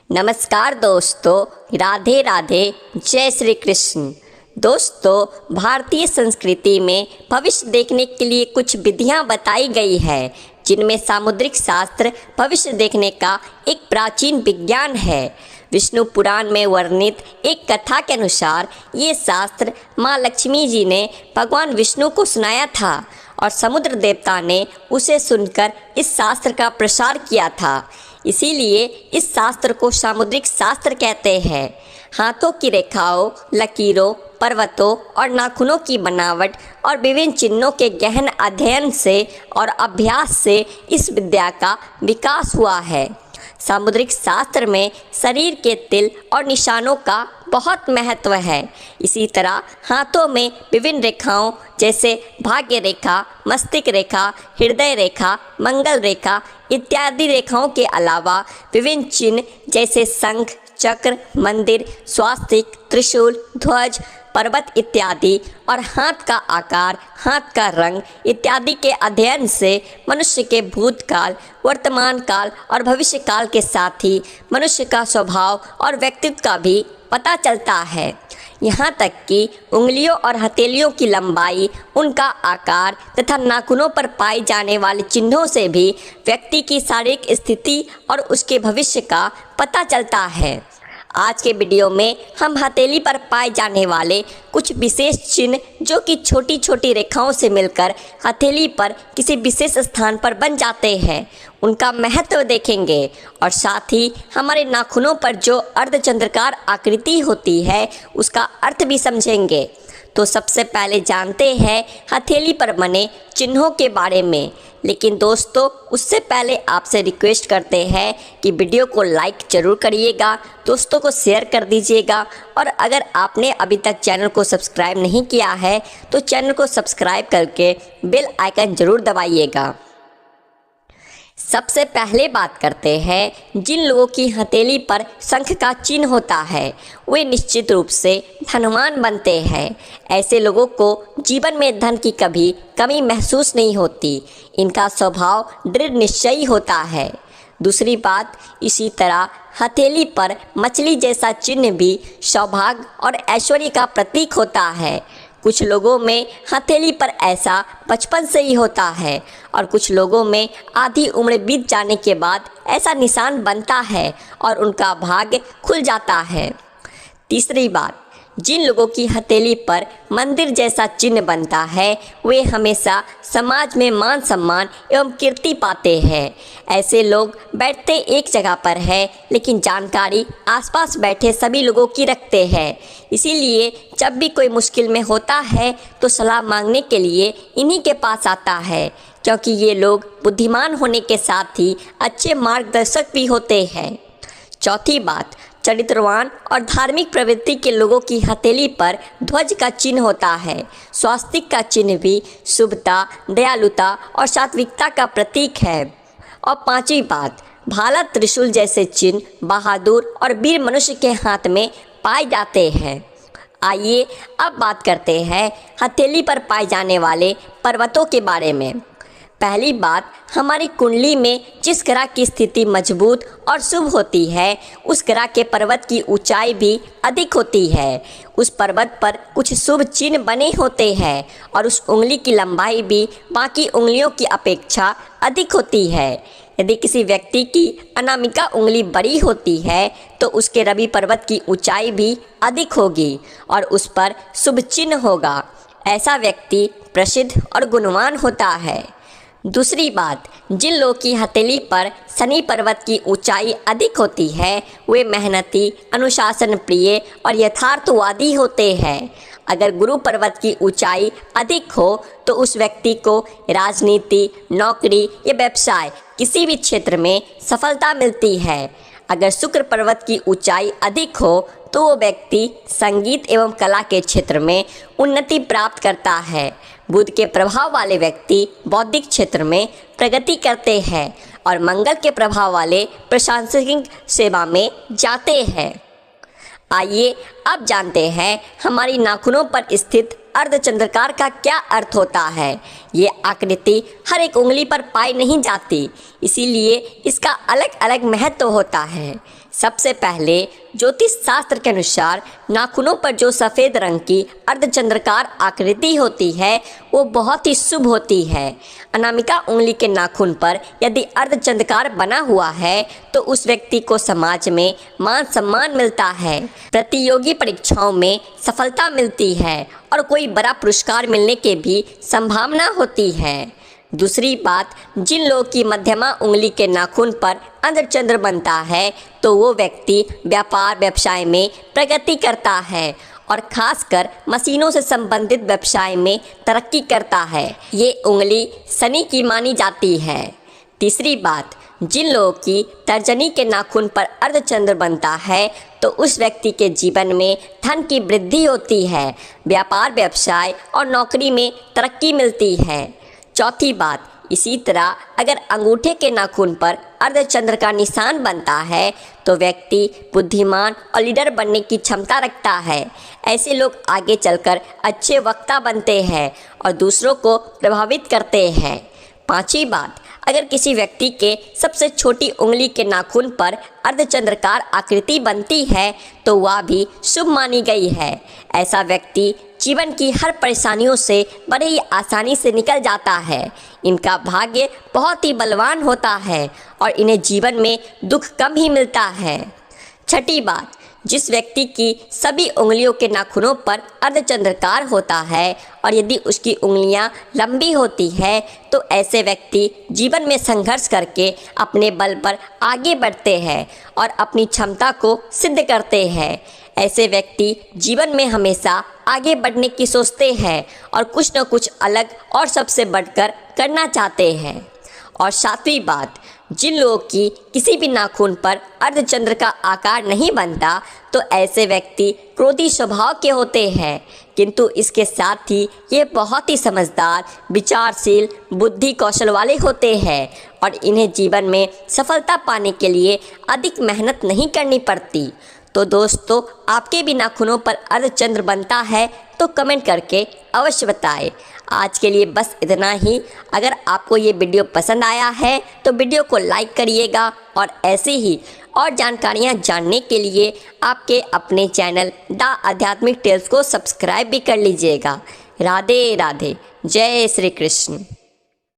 नमस्कार दोस्तों, राधे राधे, जय श्री कृष्ण। दोस्तों, भारतीय संस्कृति में भविष्य देखने के लिए कुछ विधियां बताई गई है, जिनमें सामुद्रिक शास्त्र भविष्य देखने का एक प्राचीन विज्ञान है। विष्णु पुराण में वर्णित एक कथा के अनुसार ये शास्त्र माँ लक्ष्मी जी ने भगवान विष्णु को सुनाया था और समुद्र देवता ने उसे सुनकर इस शास्त्र का प्रसार किया था। इसीलिए इस शास्त्र को सामुद्रिक शास्त्र कहते हैं। हाथों की रेखाओं, लकीरों, पर्वतों और नाखूनों की बनावट और विभिन्न चिन्हों के गहन अध्ययन से और अभ्यास से इस विद्या का विकास हुआ है। सामुद्रिक शास्त्र में शरीर के तिल और निशानों का बहुत महत्व है। इसी तरह हाथों में विभिन्न रेखाओं जैसे भाग्य रेखा, मस्तिष्क रेखा, हृदय रेखा, मंगल रेखा इत्यादि रेखाओं के अलावा विभिन्न चिन्ह जैसे शंख, चक्र, मंदिर, स्वास्तिक, त्रिशूल, ध्वज, पर्वत इत्यादि और हाथ का आकार, हाथ का रंग इत्यादि के अध्ययन से मनुष्य के भूतकाल, वर्तमान काल और भविष्य काल के साथ ही मनुष्य का स्वभाव और व्यक्तित्व का भी पता चलता है। यहाँ तक कि उंगलियों और हथेलियों की लंबाई, उनका आकार तथा नाखूनों पर पाए जाने वाले चिन्हों से भी व्यक्ति की शारीरिक स्थिति और उसके भविष्य का पता चलता है। आज के वीडियो में हम हथेली पर पाए जाने वाले कुछ विशेष चिन्ह जो कि छोटी छोटी रेखाओं से मिलकर हथेली पर किसी विशेष स्थान पर बन जाते हैं, उनका महत्व देखेंगे और साथ ही हमारे नाखूनों पर जो अर्धचंद्राकार आकृति होती है उसका अर्थ भी समझेंगे। तो सबसे पहले जानते हैं हथेली पर बने चिन्हों के बारे में। लेकिन दोस्तों, उससे पहले आपसे रिक्वेस्ट करते हैं कि वीडियो को लाइक ज़रूर करिएगा, दोस्तों को शेयर कर दीजिएगा और अगर आपने अभी तक चैनल को सब्सक्राइब नहीं किया है तो चैनल को सब्सक्राइब करके बेल आइकन ज़रूर दबाइएगा। सबसे पहले बात करते हैं जिन लोगों की हथेली पर शंख का चिन्ह होता है वे निश्चित रूप से धनवान बनते हैं। ऐसे लोगों को जीवन में धन की कभी कमी महसूस नहीं होती। इनका स्वभाव दृढ़ निश्चयी होता है। दूसरी बात, इसी तरह हथेली पर मछली जैसा चिन्ह भी सौभाग्य और ऐश्वर्य का प्रतीक होता है। कुछ लोगों में हथेली पर ऐसा बचपन से ही होता है और कुछ लोगों में आधी उम्र बीत जाने के बाद ऐसा निशान बनता है और उनका भाग्य खुल जाता है। तीसरी बात, जिन लोगों की हथेली पर मंदिर जैसा चिन्ह बनता है वे हमेशा समाज में मान सम्मान एवं कीर्ति पाते हैं। ऐसे लोग बैठते एक जगह पर है लेकिन जानकारी आसपास बैठे सभी लोगों की रखते हैं। इसीलिए जब भी कोई मुश्किल में होता है तो सलाह मांगने के लिए इन्हीं के पास आता है, क्योंकि ये लोग बुद्धिमान होने के साथ ही अच्छे मार्गदर्शक भी होते हैं। चौथी बात, चरित्रवान और धार्मिक प्रवृत्ति के लोगों की हथेली पर ध्वज का चिन्ह होता है। स्वास्तिक का चिन्ह भी शुभता, दयालुता और सात्विकता का प्रतीक है। और पांचवी बात, भाला, त्रिशूल जैसे चिन्ह बहादुर और वीर मनुष्य के हाथ में पाए जाते हैं। आइए अब बात करते हैं हथेली पर पाए जाने वाले पर्वतों के बारे में। पहली बात, हमारी कुंडली में जिस ग्रह की स्थिति मजबूत और शुभ होती है उस ग्रह के पर्वत की ऊंचाई भी अधिक होती है। उस पर्वत पर कुछ शुभ चिन्ह बने होते हैं और उस उंगली की लंबाई भी बाकी उंगलियों की अपेक्षा अधिक होती है। यदि किसी व्यक्ति की अनामिका उंगली बड़ी होती है तो उसके रवि पर्वत की ऊंचाई भी अधिक होगी और उस पर शुभ चिन्ह होगा। ऐसा व्यक्ति प्रसिद्ध और गुणवान होता है। दूसरी बात, जिन लोगों की हथेली पर शनि पर्वत की ऊंचाई अधिक होती है वे मेहनती, अनुशासन प्रिय और यथार्थवादी होते हैं। अगर गुरु पर्वत की ऊंचाई अधिक हो तो उस व्यक्ति को राजनीति, नौकरी या व्यवसाय किसी भी क्षेत्र में सफलता मिलती है। अगर शुक्र पर्वत की ऊंचाई अधिक हो तो वो व्यक्ति संगीत एवं कला के क्षेत्र में उन्नति प्राप्त करता है। बुध के प्रभाव वाले व्यक्ति बौद्धिक क्षेत्र में प्रगति करते हैं और मंगल के प्रभाव वाले प्रशासनिक सेवा में जाते हैं। आइए अब जानते हैं हमारी नाखूनों पर स्थित अर्धचंद्राकार का क्या अर्थ होता है। ये आकृति हर एक उंगली पर पाई नहीं जाती, इसीलिए इसका अलग अलग महत्व होता है। सबसे पहले ज्योतिष शास्त्र के अनुसार नाखूनों पर जो सफ़ेद रंग की अर्धचंद्राकार आकृति होती है वो बहुत ही शुभ होती है। अनामिका उंगली के नाखून पर यदि अर्धचंद्राकार बना हुआ है तो उस व्यक्ति को समाज में मान सम्मान मिलता है, प्रतियोगी परीक्षाओं में सफलता मिलती है और कोई बड़ा पुरस्कार मिलने की भी संभावना होती है। दूसरी बात, जिन लोगों की मध्यमा उंगली के नाखून पर अर्धचंद्र बनता है तो वो व्यक्ति व्यापार व्यवसाय में प्रगति करता है और खासकर मशीनों से संबंधित व्यवसाय में तरक्की करता है। ये उंगली शनि की मानी जाती है। तीसरी बात, जिन लोगों की तर्जनी के नाखून पर अर्धचंद्र बनता है तो उस व्यक्ति के जीवन में धन की वृद्धि होती है, व्यापार व्यवसाय और नौकरी में तरक्की मिलती है। चौथी बात, इसी तरह अगर अंगूठे के नाखून पर अर्धचंद्र का निशान बनता है तो व्यक्ति बुद्धिमान और लीडर बनने की क्षमता रखता है। ऐसे लोग आगे चलकर अच्छे वक्ता बनते हैं और दूसरों को प्रभावित करते हैं। पांचवी बात, अगर किसी व्यक्ति के सबसे छोटी उंगली के नाखून पर अर्धचंद्राकार आकृति बनती है तो वह भी शुभ मानी गई है। ऐसा व्यक्ति जीवन की हर परेशानियों से बड़े ही आसानी से निकल जाता है। इनका भाग्य बहुत ही बलवान होता है और इन्हें जीवन में दुख कम ही मिलता है। छठी बात, जिस व्यक्ति की सभी उंगलियों के नाखूनों पर अर्धचंद्राकार होता है और यदि उसकी उंगलियां लंबी होती है तो ऐसे व्यक्ति जीवन में संघर्ष करके अपने बल पर आगे बढ़ते हैं और अपनी क्षमता को सिद्ध करते हैं। ऐसे व्यक्ति जीवन में हमेशा आगे बढ़ने की सोचते हैं और कुछ न कुछ अलग और सबसे बढ़कर करना चाहते हैं। और सातवीं बात, जिन लोगों की किसी भी नाखून पर अर्धचंद्र का आकार नहीं बनता तो ऐसे व्यक्ति क्रोधी स्वभाव के होते हैं, किंतु इसके साथ ही ये बहुत ही समझदार, विचारशील, बुद्धि कौशल वाले होते हैं और इन्हें जीवन में सफलता पाने के लिए अधिक मेहनत नहीं करनी पड़ती। तो दोस्तों, आपके भी नाखूनों पर अर्धचंद्र बनता है तो कमेंट करके अवश्य बताएं। आज के लिए बस इतना ही। अगर आपको ये वीडियो पसंद आया है तो वीडियो को लाइक करिएगा और ऐसे ही और जानकारियाँ जानने के लिए आपके अपने चैनल द आध्यात्मिक टेल्स को सब्सक्राइब भी कर लीजिएगा। राधे राधे, जय श्री कृष्ण।